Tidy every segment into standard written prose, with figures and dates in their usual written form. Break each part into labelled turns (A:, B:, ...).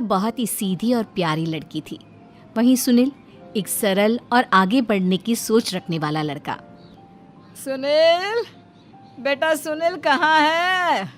A: बहुत ही सीधी और प्यारी लड़की थी। वहीं सुनील एक सरल और आगे बढ़ने की सोच रखने वाला लड़का।
B: सुनील, बेटा सुनील कहाँ है?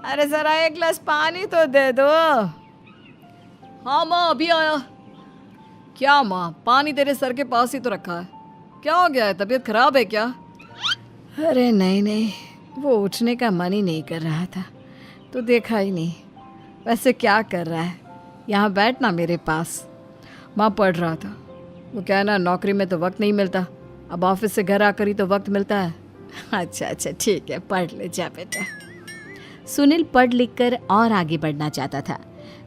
B: अरे जरा एक गिलास पानी तो दे दो। हाँ माँ, अभी आया। क्या माँ, पानी तेरे सर के पास ही तो रखा है। क्या हो गया है, तबीयत खराब है क्या? अरे नहीं नहीं, वो उठने का मन ही नहीं कर रहा था, तो देखा ही नहीं। वैसे क्या कर रहा है? यहाँ बैठ ना मेरे पास। माँ पढ़ रहा था। वो क्या है ना, नौकरी में तो वक्त नहीं मिलता, अब ऑफिस से घर आकर ही तो वक्त मिलता है। अच्छा अच्छा ठीक है, पढ़ ले जा बेटा।
A: सुनील पढ़ लिख कर और आगे बढ़ना चाहता था,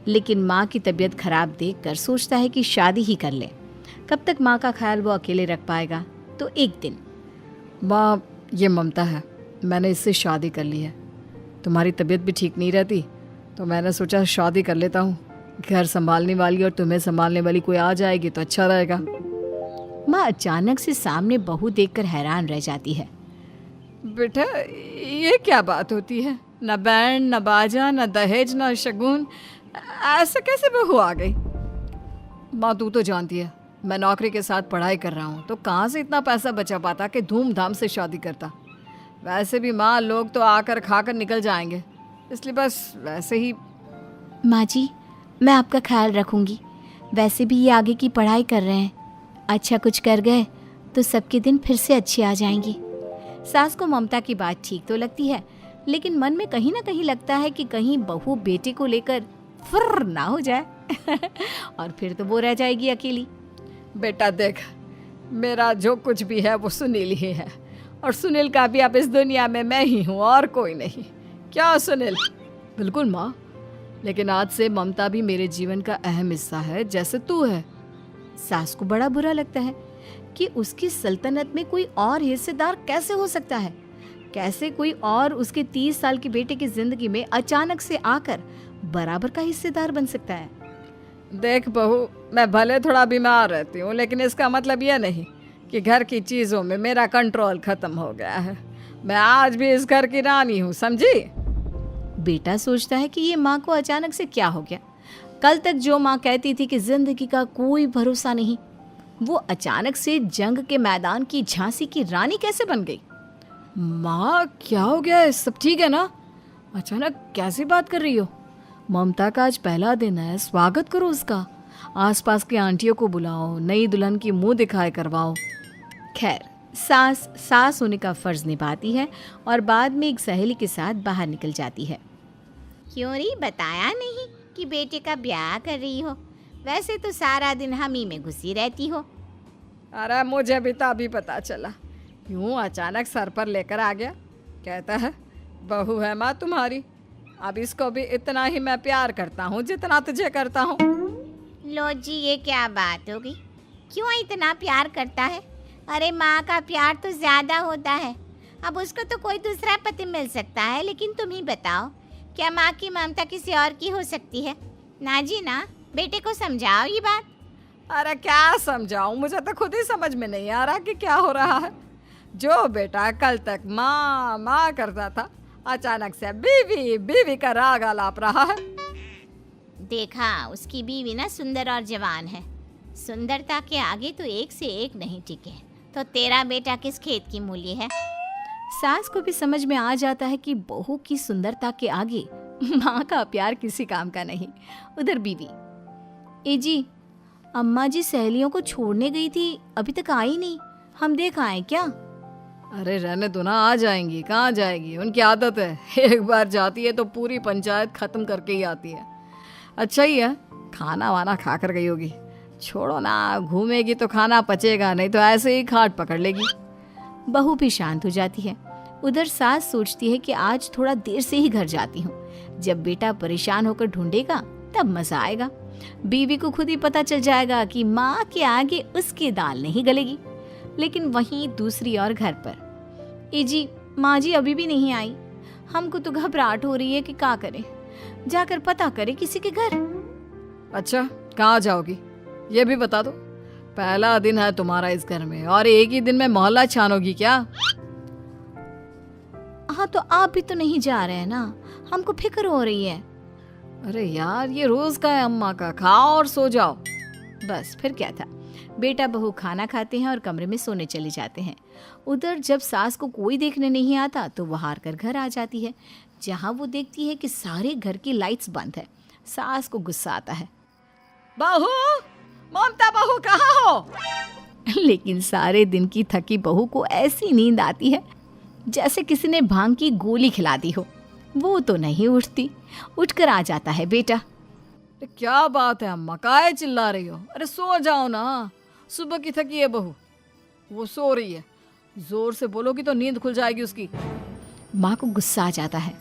A: लेकिन माँ की तबीयत खराब देखकर सोचता है कि शादी ही कर ले। कब तक माँ का ख्याल वो अकेले रख पाएगा? तो एक दिन,
B: माँ ये ममता है, मैंने इससे शादी कर ली है। तुम्हारी तबीयत भी ठीक नहीं रहती, तो मैंने सोचा शादी कर लेता हूँ। घर संभालने वाली और तुम्हें संभालने वाली कोई आ जाएगी तो अच्छा रहेगा।
A: माँ अचानक से सामने बहू देखकर हैरान रह जाती है।
B: बेटा ये क्या बात होती है? न बैंड, न बाजा, न दहेज, न शगुन, ऐसा कैसे बहू आ गई? माँ तू तो जानती है, मैं नौकरी के साथ पढ़ाई कर रहा हूँ, तो कहाँ से इतना पैसा बचा पाता कि धूमधाम से शादी करता। वैसे भी माँ, लोग तो आकर खाकर निकल जाएंगे, इसलिए बस वैसे ही।
A: माँ जी, मैं आपका ख्याल रखूंगी। वैसे भी ये आगे की पढ़ाई कर रहे हैं, अच्छा कुछ कर गए तो सबके दिन फिर से अच्छे आ जाएंगे। सास को ममता की बात ठीक तो लगती है, लेकिन मन में कहीं ना कहीं लगता है कि कहीं बहू बेटे को लेकर फुर्र ना हो जाए और फिर तो वो रह जाएगी अकेली।
B: बेटा देख, मेरा जो कुछ भी है वो सुनील ही है, और सुनील का भी अब इस दुनिया में मैं ही हूँ और कोई नहीं। क्या सुनील? बिल्कुल माँ, लेकिन आज से ममता भी मेरे जीवन का अहम हिस्सा है, जैसे तू है।
A: सास को बड़ा बुरा लगता है कि उसकी सल्तनत में कोई और हिस्सेदार कैसे हो सकता है। कैसे कोई और उसके 30 साल के बेटे की जिंदगी में अचानक से आकर बराबर का हिस्सेदार बन सकता है।
B: देख बहू, मैं भले थोड़ा बीमार रहती हूँ, लेकिन इसका मतलब यह नहीं कि घर की चीज़ों में मेरा कंट्रोल खत्म हो गया है। मैं आज भी इस घर की रानी हूँ, समझी?
A: बेटा सोचता है कि ये माँ को अचानक से क्या हो गया। कल तक जो माँ कहती थी कि जिंदगी का कोई भरोसा नहीं, वो अचानक से जंग के मैदान की झांसी की रानी कैसे बन गई?
B: माँ क्या हो गया है? सब ठीक है ना? अचानक कैसी बात कर रही हो? ममता का आज पहला दिन है, स्वागत करो उसका। आसपास की आंटियों को बुलाओ, नई दुल्हन की मुंह दिखाए करवाओ।
A: खैर, सास होने का फर्ज निभाती है और बाद में एक सहेली के साथ बाहर निकल जाती है।
C: क्यों री बताया नहीं कि बेटे का ब्याह कर रही हो? वैसे तो सारा दिन हम ही में घुसी रहती हो।
B: अरे मुझे भी तो अभी पता चला, यूँ अचानक सर पर लेकर आ गया। कहता है बहू है माँ तुम्हारी, अब इसको भी इतना ही मैं प्यार करता हूँ जितना तुझे करता हूँ।
C: लो जी, ये क्या बात होगी? क्यों इतना प्यार करता है? अरे माँ का प्यार तो ज़्यादा होता है। अब उसको तो कोई दूसरा पति मिल सकता है, लेकिन तुम ही बताओ, क्या माँ की ममता किसी और की हो सकती है? ना जी ना, बेटे को समझाओ ये बात।
B: अरे क्या समझाऊं, मुझे तो खुद ही समझ में नहीं आ रहा कि क्या हो रहा है। जो बेटा कल तक माँ माँ करता था, अचानक से बीवी बीवी का राग आलाप रहा है।
C: देखा, उसकी बीवी ना सुंदर और जवान है। सुंदरता के आगे तो एक से एक नहीं टिके, तो तेरा बेटा किस खेत की मूली है?
A: सास को भी समझ में आ जाता है कि बहू की सुंदरता के आगे माँ का प्यार किसी काम का नहीं। उधर बीवी, ए जी, अम्मा जी सहेलियों को छोड़ने गई थी, अभी तक आई नहीं, हम देख आए क्या?
B: अरे रहने दो ना, आ जाएंगी। कहाँ जाएगी, उनकी आदत है, एक बार जाती है तो पूरी पंचायत खत्म करके ही आती है। अच्छा ही है, खाना वाना खा कर गई होगी। छोड़ो ना, घूमेगी तो खाना पचेगा, नहीं तो ऐसे ही खाट पकड़ लेगी।
A: बहू भी शांत हो जाती है। उधर सास सोचती है कि आज थोड़ा देर से ही घर जाती हूँ, जब बेटा परेशान होकर ढूंढेगा तब मजा आएगा। बीवी को खुद ही पता चल जाएगा कि माँ के आगे उसकी दाल नहीं गलेगी। लेकिन वहीं दूसरी ओर घर पर, ए जी, माँ जी अभी भी नहीं आई, हमको तो घबराहट हो रही है कि क्या करें, जाकर पता करें किसी के घर।
B: अच्छा, कहाँ जाओगी ये भी बता दो। पहला दिन है तुम्हारा इस घर में और एक ही दिन में मोहल्ला छानोगी क्या?
A: हाँ, तो आप भी तो नहीं जा रहे हैं ना, हमको फिक्र हो रही है।
B: अरे यार, ये रोज का है अम्मा का, खाओ और सो जाओ।
A: बस फिर क्या था। बेटा बहू खाना खाते हैं और कमरे में सोने चले जाते हैं। उधर जब सास को कोई देखने नहीं आता तो वो हार कर घर आ जाती है, जहाँ वो देखती है कि सारे घर की लाइट्स बंद है। सास को गुस्सा आता है,
B: बहू, ममता बहू कहाँ हो?
A: लेकिन सारे दिन की थकी बहू को ऐसी नींद आती है जैसे किसी ने भांग की गोली खिला दी हो। वो तो नहीं उठती। उठकर आ जाता है बेटा।
B: अरे क्या बात है अम्मा, काहे चिल्ला रही हो? अरे सो जाओ ना, सुबह की थकी है बहू, वो सो रही है। जोर से बोलोगी तो नींद खुल जाएगी उसकी।
A: माँ को गुस्सा आ जाता है।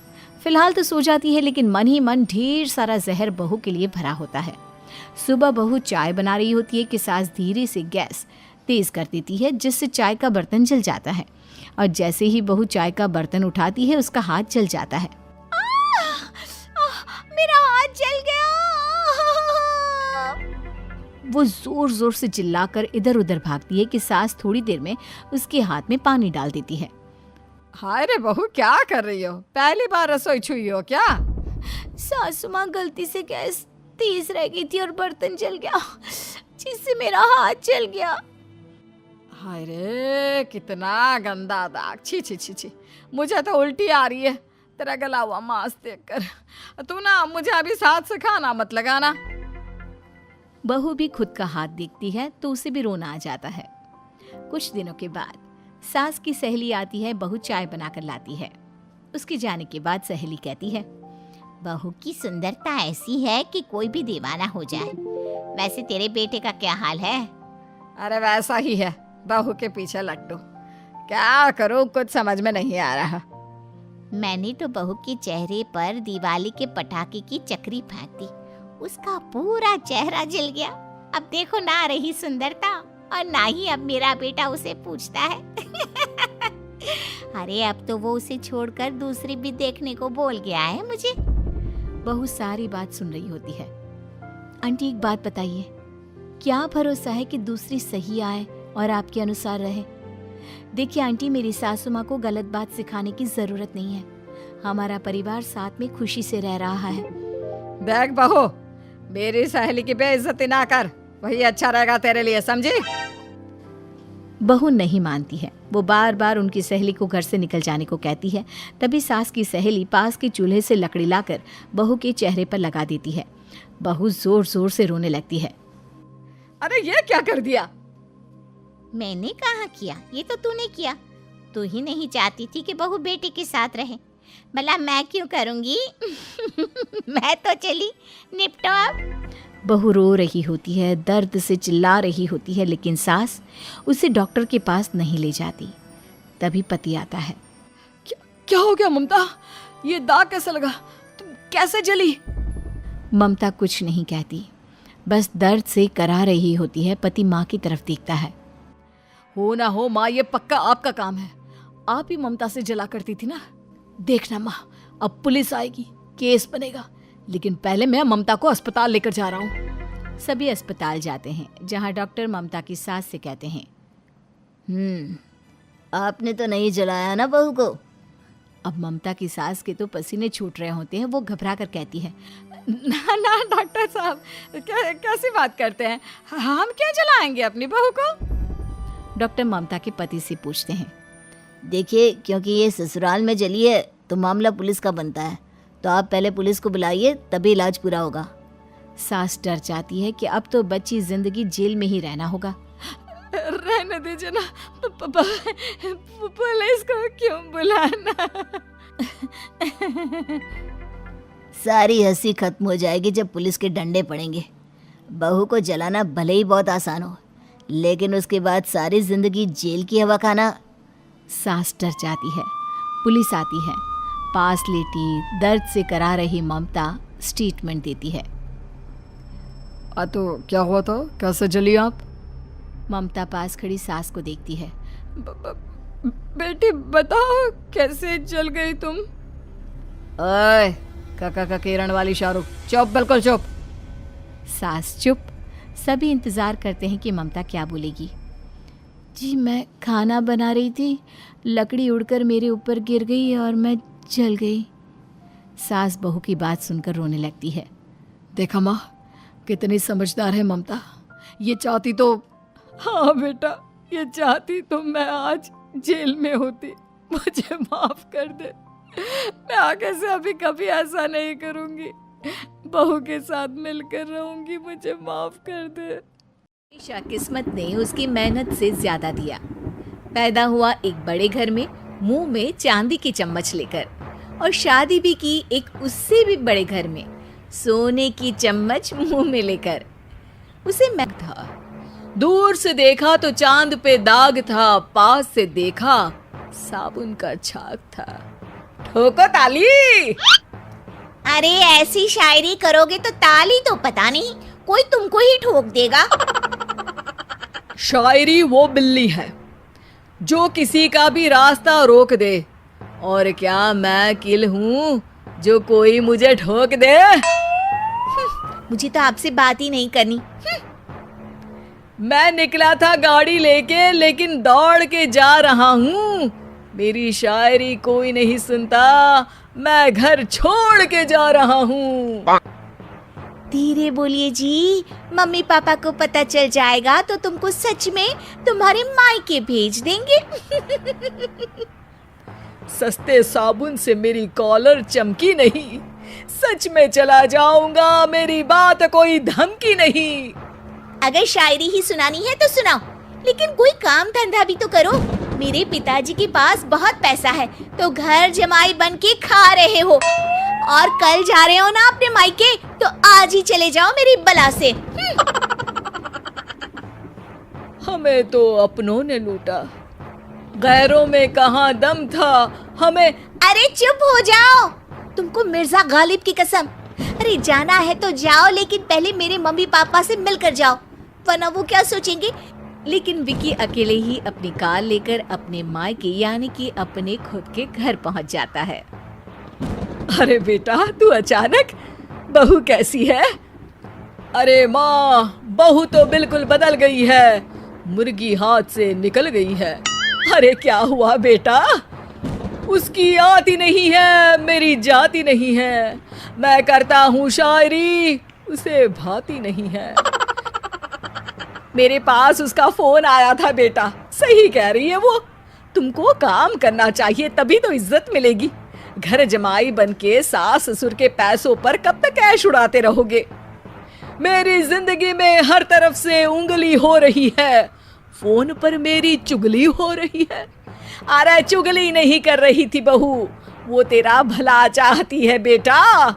A: फिलहाल तो सो जाती है, लेकिन मन ही मन ढेर सारा जहर बहू के लिए भरा होता है। सुबह बहू चाय बना रही होती है कि सास धीरे से गैस तेज कर देती है, जिससे चाय का बर्तन जल जाता है। और जैसे ही बहू चाय का बर्तन उठाती है, उसका हाथ जल जाता है।
C: मेरा हाथ जल गया।
A: वो जोर जोर से चिल्लाकर इधर उधर भागती है कि सास थोड़ी देर में उसके हाथ में पानी डाल देती है।
B: हाय रे बहू, क्या कर रही हो? पहली बार रसोई छुई हो क्या?
A: सासू माँ गलती से गैस तेज रह गई थी और बर्तन जल गया, जिससे मेरा हाथ जल गया।
B: हाय रे, कितना गंदा दाग। छी छी छी छी, मुझे तो उल्टी आ रही है तेरा गला हुआ मांस देखकर। तू ना मुझे अभी साथ से खाना मत लगाना।
A: बहू भी खुद का हाथ देखती है तो उसे भी रोना आ जाता है। कुछ दिनों के बाद सास की सहेली आती है, बहू चाय बनाकर लाती है। उसके जाने के बाद सहेली कहती है,
C: बहू की सुंदरता ऐसी है कि कोई भी दीवाना हो जाए। वैसे तेरे बेटे का क्या हाल है?
B: अरे वैसा ही है, बहू के पीछे लट्टू। क्या करूं, कुछ समझ में नहीं आ रहा।
C: मैंने तो बहू के चेहरे पर दिवाली के पटाखे की चक्री फेंक दी, उसका पूरा चेहरा जल गया। अब देखो ना रही सुंदरता, और ना ही अब मेरा बेटा उसे पूछता है। अरे अब तो वो उसे छोड़कर दूसरी भी देखने को बोल गया है मुझे।
A: बहू सारी बात सुन रही होती है। आंटी एक बात बताइए, क्या भरोसा है कि दूसरी सही आए और आपके अनुसार रहे? देखिए आंटी, मेरी सासू माँ को गलत बात सिखाने की जरूरत नहीं है। हमारा परिवार साथ में खुशी से रह रहा है।
B: देख बहू, मेरी सहेली की बेइज्जती ना कर, वही अच्छा रहेगा तेरे लिए, समझी?
A: बहू नहीं मानती है। वो बार बार उनकी सहेली को घर से निकल जाने को कहती है। तभी सास की सहेली पास के चूल्हे से लकड़ी लाकर बहू के चेहरे पर लगा देती है। बहू जोर जोर से रोने लगती है।
B: अरे ये क्या कर दिया?
C: मैंने कहाँ किया, ये तो तूने किया। तू ही नहीं चाहती थी कि बहू बेटे के साथ रहे, भला मैं क्यों करूँगी? मैं तो चली, निपटो अब।
A: बहू रो रही होती है, दर्द से चिल्ला रही होती है, लेकिन सास उसे डॉक्टर के पास नहीं ले जाती। तभी पति आता है।
B: क्या हो गया ममता? ये दाग कैसे लगा? तुम कैसे जली?
A: ममता कुछ नहीं कहती, बस दर्द से करा रही होती है। पति माँ की तरफ देखता है।
B: हो ना हो माँ, ये पक्का आपका काम है। आप ही ममता से जला करती थी ना। देखना माँ, अब पुलिस आएगी, केस बनेगा, लेकिन पहले मैं ममता को अस्पताल लेकर जा रहा हूँ।
A: सभी अस्पताल जाते हैं, जहाँ डॉक्टर ममता की सास से कहते हैं,
C: आपने तो नहीं जलाया ना बहू को?
A: अब ममता की सास के तो पसीने छूट रहे होते हैं। वो घबरा कर कहती है,
B: ना ना डॉक्टर साहब, कैसी बात करते हैं? हम क्या जलाएंगे अपनी बहू को?
A: डॉक्टर ममता के पति से पूछते हैं।
C: देखिए, क्योंकि ये ससुराल में जली है तो मामला पुलिस का बनता है, तो आप पहले पुलिस को बुलाइए, तभी इलाज पूरा होगा।
A: सास डर जाती है कि अब तो बच्ची जिंदगी जेल में ही रहना होगा।
B: रहने दीजिए ना, पुलिस को क्यों बुलाना?
C: सारी हंसी खत्म हो जाएगी जब पुलिस के डंडे पड़ेंगे। बहू को जलाना भले ही बहुत आसान हो, लेकिन उसके बाद सारी जिंदगी जेल की हवा खाना।
A: सास डर जाती है। पुलिस आती है। पास लेटी दर्द से करा रही ममता स्टेटमेंट देती है।
B: तो क्या हुआ था? कैसे जली आप?
A: ममता पास खड़ी सास को देखती है।
B: बेटी बताओ, कैसे जल गई तुम? ओए, काका का किरण वाली शाहरुख, चुप, बिल्कुल चुप।
A: सास चुप। सभी इंतजार करते हैं कि ममता क्या बोलेगी। जी मैं खाना बना रही थी, लकड़ी उड़कर मेरे ऊपर गिर गई और मैं जल गई। सास बहू की बात सुनकर रोने लगती है।
B: देखा माँ, कितनी समझदार है ममता। ये चाहती तो, हाँ बेटा, ये चाहती तो मैं आज जेल में होती। मुझे माफ कर दे, मैं आगे से अभी कभी ऐसा नहीं करूंगी। बहू के साथ मिलकर रहूंगी, मुझे माफ कर दे।
A: हमेशा किस्मत ने उसकी मेहनत से ज्यादा दिया। पैदा हुआ एक बड़े घर में, मुंह में चांदी की चम्मच लेकर, और शादी भी की एक उससे भी बड़े घर में, सोने की चम्मच मुंह में लेकर। उसे मैं था,
B: दूर से देखा तो चांद पे दाग था, पास से देखा साबुन का छाग था। ठोको ताली।
C: अरे ऐसी शायरी करोगे तो ताली तो पता नहीं, कोई तुमको ही ठोक देगा।
B: शायरी वो बिल्ली है जो किसी का भी रास्ता रोक दे, और क्या मैं किल हूँ जो कोई मुझे ठोक दे।
C: मुझे तो आपसे बात ही नहीं करनी।
B: मैं निकला था गाड़ी लेके, लेकिन दौड़ के जा रहा हूँ। मेरी शायरी कोई नहीं सुनता, मैं घर छोड़ के जा रहा हूँ।
C: धीरे बोलिए जी, मम्मी पापा को पता चल जाएगा तो तुमको सच में तुम्हारे मायके भेज देंगे।
B: सस्ते साबुन से मेरी कॉलर चमकी नहीं, सच में चला जाऊंगा, मेरी बात कोई धमकी नहीं।
C: अगर शायरी ही सुनानी है तो सुनाओ, लेकिन कोई काम धंधा भी तो करो। मेरे पिताजी के पास बहुत पैसा है, तो घर जमाई बन के खा रहे हो, और कल जा रहे हो ना अपने मायके, तो आज ही चले जाओ मेरी बला से।
B: हमें तो अपनों ने लूटा, गैरों में कहाँ दम था हमें।
C: अरे चुप हो जाओ, तुमको मिर्जा गालिब की कसम। अरे जाना है तो जाओ, लेकिन पहले मेरे मम्मी पापा से मिलकर जाओ, वरना वो क्या सोचेंगे।
A: लेकिन विकी अकेले ही अपनी कार लेकर अपने मायके यानी कि अपने खुद के घर पहुंच जाता है।
B: अरे बेटा, तू अचानक, बहू कैसी है? अरे माँ, बहू तो बिल्कुल बदल गई है, मुर्गी हाथ से निकल गई है। अरे क्या हुआ बेटा? उसकी आती नहीं है, मेरी जाती नहीं है। मैं करता हूँ शायरी, उसे भाती नहीं है। मेरे पास उसका फोन आया था बेटा, सही कह रही है वो। तुमको काम करना चाहिए, तभी तो इज्जत मिलेगी। घर जमाई बनके सास ससुर के पैसों पर कब तक ऐश उड़ाते रहोगे? मेरी जिंदगी में हर तरफ से उंगली हो रही है, फोन पर मेरी चुगली हो रही है। अरे चुगली नहीं कर रही थी बहू, वो तेरा भला चाहती है बेटा।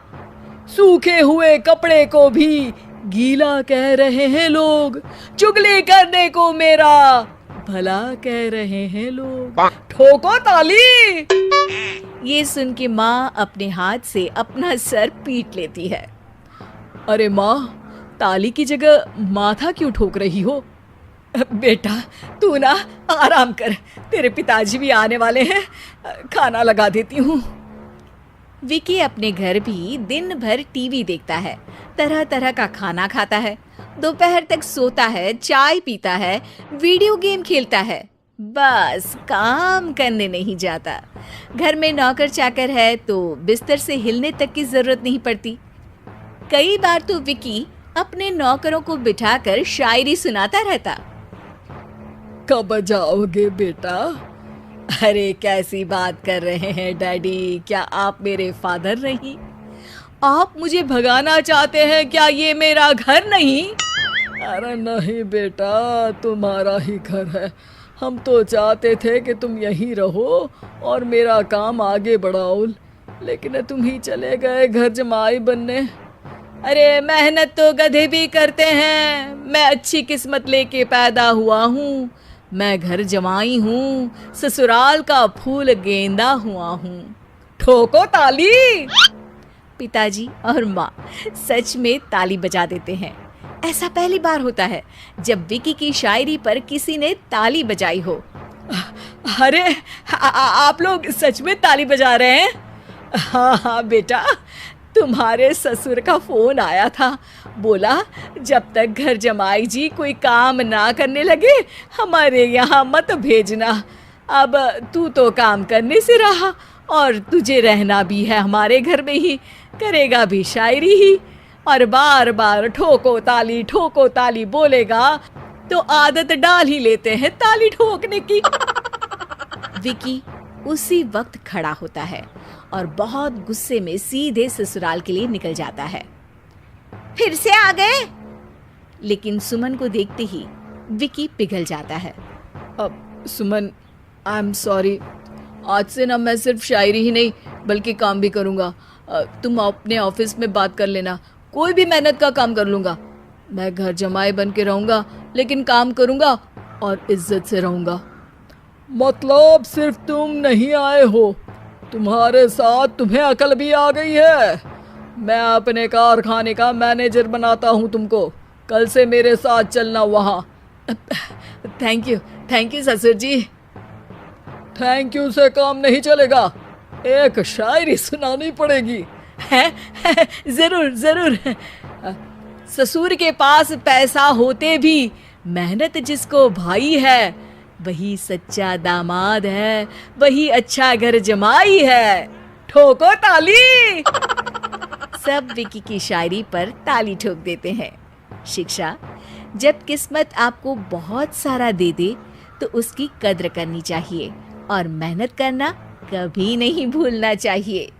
B: सूखे हुए कपड़े को भी गीला कह रहे हैं लोग, चुगली करने को मेरा भला कह रहे हैं लोग। ठोको ताली।
A: ये सुन के माँ अपने हाथ से अपना सर पीट लेती है।
B: अरे माँ, ताली की जगह माथा क्यों ठोक रही हो? बेटा तू ना आराम कर, तेरे पिताजी भी आने वाले हैं, खाना लगा देती हूँ।
A: विकी अपने घर भी दिन भर टीवी देखता है, तरह तरह का खाना खाता है, दोपहर तक सोता है, चाय पीता है, वीडियो गेम खेलता है, बस काम करने नहीं जाता। घर में नौकर चाकर है तो बिस्तर से हिलने तक की जरूरत नहीं पड़ती। कई बार तो विकी अपने नौकरों को बिठाकर शायरी सुनाता रहता।
B: कब जाओगे बेटा? अरे कैसी बात कर रहे हैं डैडी, क्या आप मेरे फादर नहीं? आप मुझे भगाना चाहते हैं क्या? ये मेरा घर नहीं। अरे नहीं बेटा, तुम्हारा ही घर है। हम तो चाहते थे कि तुम यहीं रहो और मेरा काम आगे बढ़ाओ, लेकिन तुम ही चले गए घर जमाई बनने। अरे मेहनत तो गधे भी करते हैं, मैं अच्छी किस्मत लेके पैदा हुआ हूँ, मैं घर जमाई हूँ, ससुराल का फूल गेंदा हुआ हूँ। ठोको ताली।
A: पिताजी और माँ सच में ताली बजा देते हैं। ऐसा पहली बार होता है जब विकी की शायरी पर किसी ने ताली बजाई हो।
B: अरे आप लोग सच में ताली बजा रहे हैं? हाँ हाँ बेटा, तुम्हारे ससुर का फोन आया था, बोला जब तक घर जमाई जी कोई काम ना करने लगे हमारे यहाँ मत भेजना। अब तू तो काम करने से रहा और तुझे रहना भी है हमारे घर में ही, करेगा भी शायरी ही, और बार बार ठोको ताली बोलेगा तो आदत डाल ही लेते हैं ताली ठोकने की। विकी उसी वक्त खड़ा होता है और बहुत गुस्से में सीधे ससुराल के लिए निकल जाता है। फिर से आ गए? लेकिन सुमन को देखते ही विकी पिघल जाता है। अब सुमन, आई एम सॉरी, आज से ना मैं सिर्फ शायरी ही नहीं बल्कि काम भी करूँगा। तुम अपने ऑफिस में बात कर लेना, कोई भी मेहनत का काम कर लूँगा। मैं घर जमाए बन के रहूँगा लेकिन काम करूँगा और इज्जत से रहूँगा। मतलब सिर्फ तुम नहीं आए हो, तुम्हारे साथ तुम्हें अकल भी आ गई है। मैं अपने कारखाने का मैनेजर बनाता हूँ तुमको, कल से मेरे साथ चलना वहाँ। थैंक यू ससुर जी। थैंक यू से काम नहीं चलेगा, एक शायरी सुनानी पड़ेगी। है जरूर। ससुर के पास पैसा होते भी मेहनत जिसको भाई है, वही सच्चा दामाद है, वही अच्छा घर जमाई है। ठोको ताली। सब विकी की शायरी पर ताली ठोक देते हैं। शिक्षा, जब किस्मत आपको बहुत सारा दे दे तो उसकी कद्र करनी चाहिए और मेहनत करना कभी नहीं भूलना चाहिए।